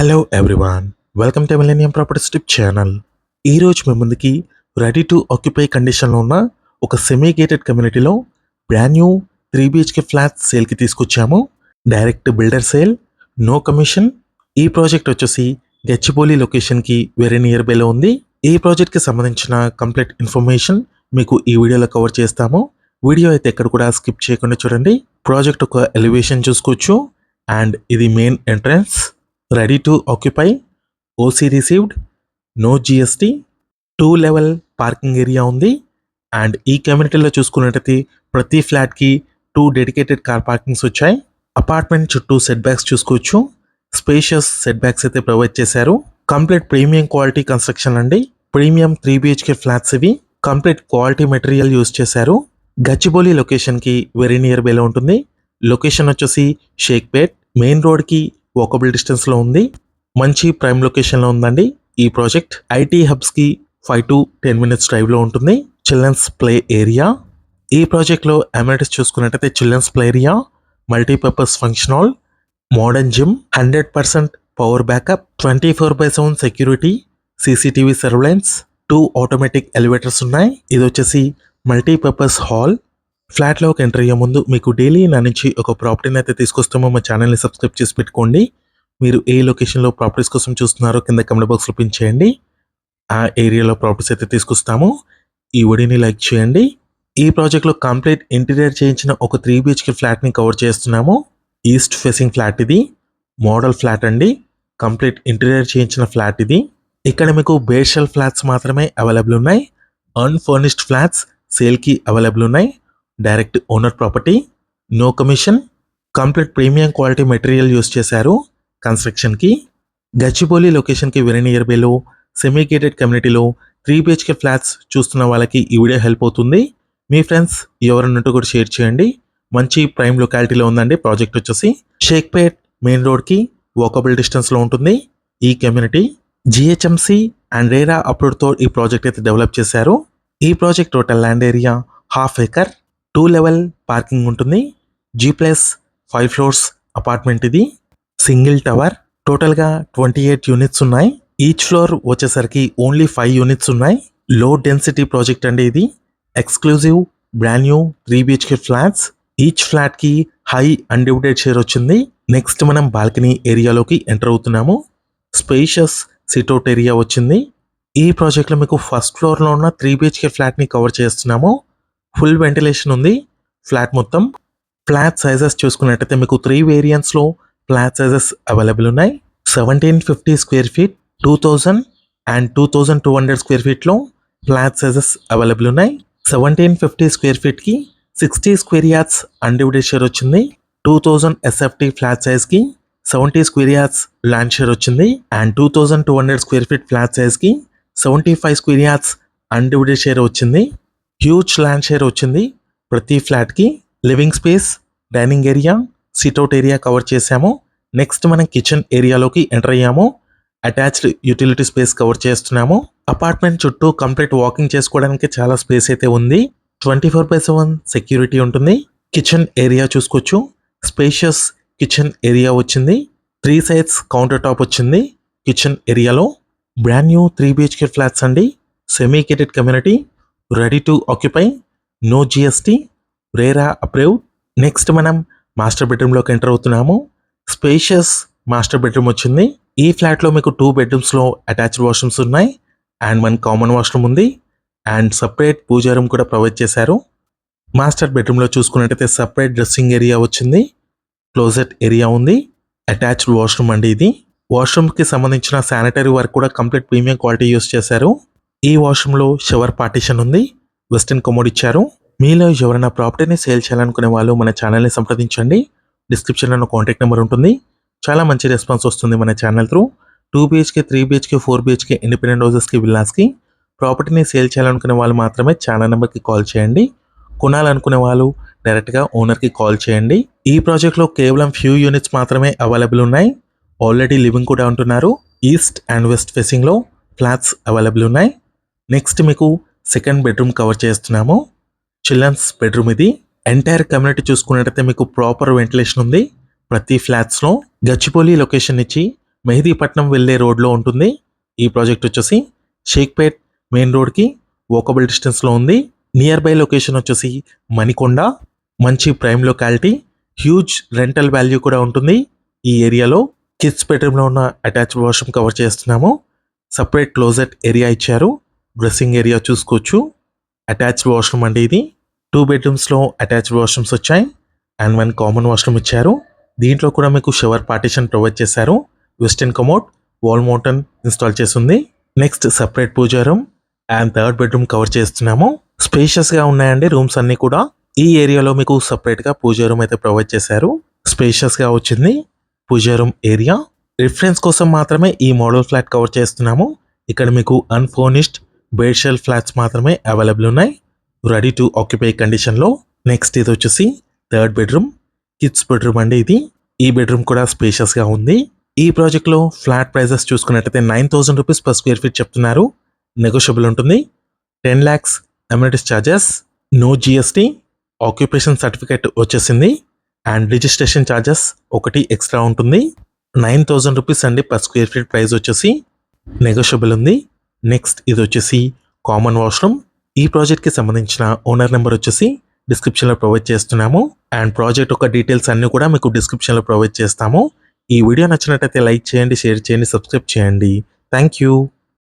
Hello everyone, welcome to millennium properties tip channel. ఈరోజు మీ ముందుకి రెడీ టు ఆక్యుపై కండిషన్లో ఉన్న ఒక సెమీ గేటెడ్ కమ్యూనిటీలో బ్రాండ్ న్యూ 3 BHK ఫ్లాట్ సేల్కి తీసుకొచ్చాము. Direct builder sale, no commission. ఈ ప్రాజెక్ట్ వచ్చేసి గచ్చిబౌలి లొకేషన్కి వెరీ నియర్ బైలో ఉంది. ఈ ప్రాజెక్ట్కి సంబంధించిన కంప్లీట్ ఇన్ఫర్మేషన్ మీకు ఈ వీడియోలో కవర్ చేస్తాము. వీడియో అయితే ఎక్కడ కూడా స్కిప్ చేయకుండా చూడండి. ప్రాజెక్ట్ ఒక ఎలివేషన్ చూసుకోవచ్చు అండ్ ఇది main entrance. Ready to occupy, OC received, no GST, 2 level parking area ఉంది. అండ్ ఈ కమ్యూనిటీలో చూసుకున్నట్టయితే ప్రతి ఫ్లాట్కి 2 డెడికేటెడ్ కార్ పార్కింగ్స్ వచ్చాయి. అపార్ట్మెంట్ చుట్టూ సెట్ బ్యాక్స్ చూసుకోవచ్చు. స్పేషియస్ సెట్ బ్యాక్స్ అయితే ప్రొవైడ్ చేశారు. కంప్లీట్ ప్రీమియం క్వాలిటీ కన్స్ట్రక్షన్ అండి. ప్రీమియం 3 BHK ఫ్లాట్స్ ఇవి. కంప్లీట్ క్వాలిటీ మెటీరియల్ యూస్ చేశారు. గచ్చిబౌలి లొకేషన్కి వెరీ నియర్ బైలో ఉంటుంది. లొకేషన్ వచ్చేసి షేక్పేట్, మెయిన్ రోడ్కి వాకబుల్ డిస్టెన్స్లో ఉంది. మంచి ప్రైమ్ లొకేషన్లో ఉందండి ఈ ప్రాజెక్ట్. ఐటీ హబ్స్కి 5 to 10 minutes డ్రైవ్లో ఉంటుంది. Childrens play area. ఈ ప్రాజెక్ట్లో అమ్యూనిటీస్ చూసుకున్నట్టయితే childrens play area, multipurpose function hall, modern gym, 100% power backup, 24/7 security, CCTV surveillance, 2 automatic elevators ఉన్నాయి. ఇది వచ్చేసి మల్టీపర్పస్ హాల్. ఫ్లాట్లోకి ఎంటర్ అయ్యే ముందు మీకు డైలీ నా నుంచి ఒక ప్రాపర్టీని అయితే తీసుకొస్తామో మా ఛానల్ని సబ్స్క్రైబ్ చేసి పెట్టుకోండి. మీరు ఏ లొకేషన్లో ప్రాపర్టీస్ కోసం చూస్తున్నారో కింద కమెంట్ బాక్స్లో పిన్ చేయండి. ఆ ఏరియాలో ప్రాపర్టీస్ అయితే తీసుకొస్తాము. ఈ వీడియోని లైక్ చేయండి. ఈ ప్రాజెక్ట్లో కంప్లీట్ ఇంటీరియర్ చేయించిన ఒక 3 BHK ఫ్లాట్ని కవర్ చేస్తున్నాము. ఈస్ట్ ఫేసింగ్ ఫ్లాట్ ఇది. మోడల్ ఫ్లాట్ అండి. కంప్లీట్ ఇంటీరియర్ చేయించిన ఫ్లాట్ ఇది. ఇక్కడ మీకు బేషల్ ఫ్లాట్స్ మాత్రమే అవైలబుల్ ఉన్నాయి. అన్ఫర్నిష్డ్ ఫ్లాట్స్ సేల్కి అవైలబుల్ ఉన్నాయి. Direct owner property, no commission. Complete premium quality material use చేశారు కన్స్ట్రక్షన్కి. గచ్చిబౌలి లొకేషన్కి వెరీ నియర్ బైలో సెమీ గేటెడ్ కమ్యూనిటీలో 3 BHK ఫ్లాట్స్ చూస్తున్న వాళ్ళకి ఈ వీడియో హెల్ప్ అవుతుంది. మీ ఫ్రెండ్స్ ఎవరన్నట్టు కూడా షేర్ చేయండి. మంచి ప్రైమ్ లొకాలిటీలో ఉందండి ప్రాజెక్ట్ వచ్చేసి. షేక్పేట్ మెయిన్ రోడ్కి వాకబుల్ డిస్టెన్స్లో ఉంటుంది ఈ కమ్యూనిటీ. జిహెచ్ఎంసి అండ్ రేరా అప్రూవ్డ్తో ఈ ప్రాజెక్ట్ అయితే డెవలప్ చేశారు. ఈ project total land area 1/2 acre, 2 level parking ఉంటుంది. G+5 floors అపార్ట్మెంట్ ఇది. Single tower. టోటల్గా 28 యూనిట్స్ ఉన్నాయి. ఈచ్ ఫ్లోర్ వచ్చేసరికి ఓన్లీ 5 యూనిట్స్ ఉన్నాయి. లో డెన్సిటీ ప్రాజెక్ట్ అండి ఇది. Exclusive brand new 3 BHK flats. Each ఫ్లాట్కి హై అన్డివైడెడ్ షేర్ వచ్చింది. నెక్స్ట్ మనం బాల్కనీ ఏరియాలోకి ఎంటర్ అవుతున్నాము. స్పేషియస్ సిట్అవుట్ ఏరియా వచ్చింది. ఈ ప్రాజెక్ట్లో మీకు ఫస్ట్ ఫ్లోర్లో ఉన్న 3 BHK ఫ్లాట్ని కవర్ చేస్తున్నాము. ఫుల్ వెంటిలేషన్ ఉంది ఫ్లాట్ మొత్తం. ఫ్లాట్ సైజెస్ చూసుకున్నట్టయితే మీకు 3 వేరియంట్స్లో ఫ్లాట్ సైజెస్ అవైలబుల్ ఉన్నాయి. 1750 స్క్వేర్ ఫీట్, 2000 అండ్ 2200 స్క్వేర్ ఫీట్లో ఫ్లాట్ సైజెస్ అవైలబుల్ ఉన్నాయి. 1750 స్క్వేర్ ఫీట్కి 60 స్క్వేర్ యార్డ్స్ అన్డివైడెడ్ షేర్ వచ్చింది. 2000 SFT ఫ్లాట్ సైజ్కి 70 స్క్వేర్ యార్డ్స్ ల్యాండ్ షేర్ వచ్చింది. అండ్ 2200 స్క్వేర్ ఫీట్ ఫ్లాట్ సైజ్కి 75 స్క్వేర్ యార్డ్స్ అన్డివైడెడ్ షేర్ వచ్చింది. హ్యూజ్ ల్యాండ్ షేర్ వచ్చింది ప్రతి ఫ్లాట్కి. Living space, dining area, sit out area cover చేసాము. నెక్స్ట్ మనం కిచెన్ ఏరియాలోకి ఎంటర్ అయ్యాము. అటాచ్డ్ యూటిలిటీ స్పేస్ కవర్ చేస్తున్నాము. అపార్ట్మెంట్ చుట్టూ కంప్లీట్ వాకింగ్ చేసుకోవడానికి చాలా స్పేస్ అయితే ఉంది. 24/7 సెక్యూరిటీ ఉంటుంది. కిచెన్ ఏరియా చూసుకోవచ్చు. స్పేషియస్ కిచెన్ ఏరియా వచ్చింది. 3 sides కౌంటర్ టాప్ వచ్చింది కిచెన్ ఏరియాలో. బ్రాండ్ న్యూ 3 BHK ఫ్లాట్స్ అండి. Semi gated community, ready to occupy, no GST, RERA approved. Next మనం మాస్టర్ బెడ్రూమ్లోకి ఎంటర్ అవుతున్నాము. స్పేషియస్ మాస్టర్ బెడ్రూమ్ వచ్చింది. ఈ ఫ్లాట్లో మీకు 2 bedrooms అటాచ్డ్ వాష్రూమ్స్ ఉన్నాయి. అండ్ మన కామన్ వాష్రూమ్ ఉంది. అండ్ సపరేట్ పూజా రూమ్ కూడా ప్రొవైడ్ చేశారు. మాస్టర్ బెడ్రూమ్లో చూసుకున్నట్టయితే సపరేట్ డ్రెస్సింగ్ ఏరియా వచ్చింది. క్లోజెట్ ఏరియా ఉంది. అటాచ్డ్ వాష్రూమ్ అండి ఇది. వాష్రూమ్కి సంబంధించిన శానిటరీ వర్క్ కూడా కంప్లీట్ ప్రీమియం క్వాలిటీ యూస్ చేశారు. ఈ వాష్రూమ్లో షవర్ పార్టీషన్ ఉంది. వెస్టర్న్ కమోడ్ ఇచ్చారు. మీలో ఎవరైనా ప్రాపర్టీని సేల్ చేయాలనుకునే వాళ్ళు మన ఛానల్ని సంప్రదించండి. డిస్క్రిప్షన్లో కాంటాక్ట్ నెంబర్ ఉంటుంది. చాలా మంచి రెస్పాన్స్ వస్తుంది మన channel through. 2 BHK, 3 BHK, 4 BHK independent హౌసెస్కి, విల్లాస్కి ప్రాపర్టీని సేల్ చేయాలనుకునే వాళ్ళు మాత్రమే ఛానల్ నెంబర్కి కాల్ చేయండి. కొనాలనుకునే వాళ్ళు డైరెక్ట్గా ఓనర్కి కాల్ చేయండి. ఈ ప్రాజెక్ట్లో కేవలం ఫ్యూ యూనిట్స్ మాత్రమే అవైలబుల్ ఉన్నాయి. ఆల్రెడీ లివింగ్ కూడా ఉంటున్నారు. ఈస్ట్ అండ్ వెస్ట్ ఫేసింగ్లో ఫ్లాట్స్ అవైలబుల్ ఉన్నాయి. నెక్స్ట్ మీకు సెకండ్ బెడ్రూమ్ కవర్ చేస్తున్నాము. చిల్డ్రన్స్ బెడ్రూమ్ ఇది. ఎంటైర్ కమ్యూనిటీ చూసుకున్నట్టయితే మీకు ప్రాపర్ వెంటిలేషన్ ఉంది ప్రతి ఫ్లాట్స్లో. గచ్చిబౌలి లొకేషన్ ఇచ్చి మెహదీపట్నం వెళ్ళే రోడ్లో ఉంటుంది. ఈ ప్రాజెక్ట్ వచ్చేసి షేక్పేట్ మెయిన్ రోడ్కి వాకబుల్ డిస్టెన్స్లో ఉంది. నియర్ బై లొకేషన్ వచ్చేసి మణికొండ. మంచి prime locality, huge rental value కూడా ఉంటుంది ఈ ఏరియాలో. కిడ్స్ బెడ్రూమ్లో ఉన్న అటాచ్డ్ వాష్రూమ్ కవర్ చేస్తున్నాము. సపరేట్ క్లోజెట్ ఏరియా ఇచ్చారు. డ్రెస్సింగ్ ఏరియా చూసుకోవచ్చు. అటాచ్డ్ వాష్రూమ్ అండి ఇది. 2 బెడ్రూమ్స్లో అటాచ్డ్ వాష్రూమ్స్ వచ్చాయి అండ్ 1 కామన్ వాష్రూమ్ ఇచ్చారు. దీంట్లో కూడా మీకు షవర్ పార్టిషన్ ప్రొవైడ్ చేశారు. Western commode, wall mounted install చేసింది. Next separate puja room and 3rd bedroom cover చేస్తున్నాము. స్పేషియస్గా ఉన్నాయండి రూమ్స్ అన్నీ కూడా. ఈ ఏరియాలో మీకు సపరేట్గా పూజా రూమ్ అయితే ప్రొవైడ్ చేశారు. స్పేషియస్గా వచ్చింది పూజా రూమ్ ఏరియా. రిఫరెన్స్ కోసం మాత్రమే ఈ మోడల్ ఫ్లాట్ కవర్ చేస్తున్నాము. ఇక్కడ మీకు అన్ఫర్నిష్డ్ బెడ్ షెల్ ఫ్లాట్స్ మాత్రమే అవైలబుల్ ఉన్నాయి రెడీ టు ఆక్యుపై కండిషన్లో. నెక్స్ట్ ఇది వచ్చేసి 3rd బెడ్రూమ్, కిడ్స్ బెడ్రూమ్ అండి ఇది. ఈ బెడ్రూమ్ కూడా స్పేషియస్గా ఉంది. ఈ ప్రాజెక్ట్లో ఫ్లాట్ ప్రైజెస్ చూసుకున్నట్టయితే 9,000 రూపీస్ పర్ స్క్వేర్ ఫీట్ చెప్తున్నారు. నెగోషియబుల్ ఉంటుంది. 10 lakhs amenities charges, no GST, occupation certificate వచ్చేసింది అండ్ రిజిస్ట్రేషన్ ఛార్జెస్ ఒకటి ఎక్స్ట్రా ఉంటుంది. 9,000 రూపీస్ అండి పర్ స్క్వేర్ ఫీట్ ప్రైస్ వచ్చేసి. నెగోషియబుల్ ఉంది. నెక్స్ట్ ఇది వచ్చేసి కామన్ వాష్రూమ్. ఈ ప్రాజెక్ట్కి సంబంధించిన ఓనర్ నెంబర్ వచ్చేసి డిస్క్రిప్షన్లో ప్రొవైడ్ చేస్తున్నాము అండ్ ప్రాజెక్ట్ యొక్క డీటెయిల్స్ అన్నీ కూడా మీకు డిస్క్రిప్షన్లో ప్రొవైడ్ చేస్తాము. ఈ వీడియో నచ్చినట్టయితే లైక్ చేయండి, షేర్ చేయండి, సబ్స్క్రైబ్ చేయండి. Thank you.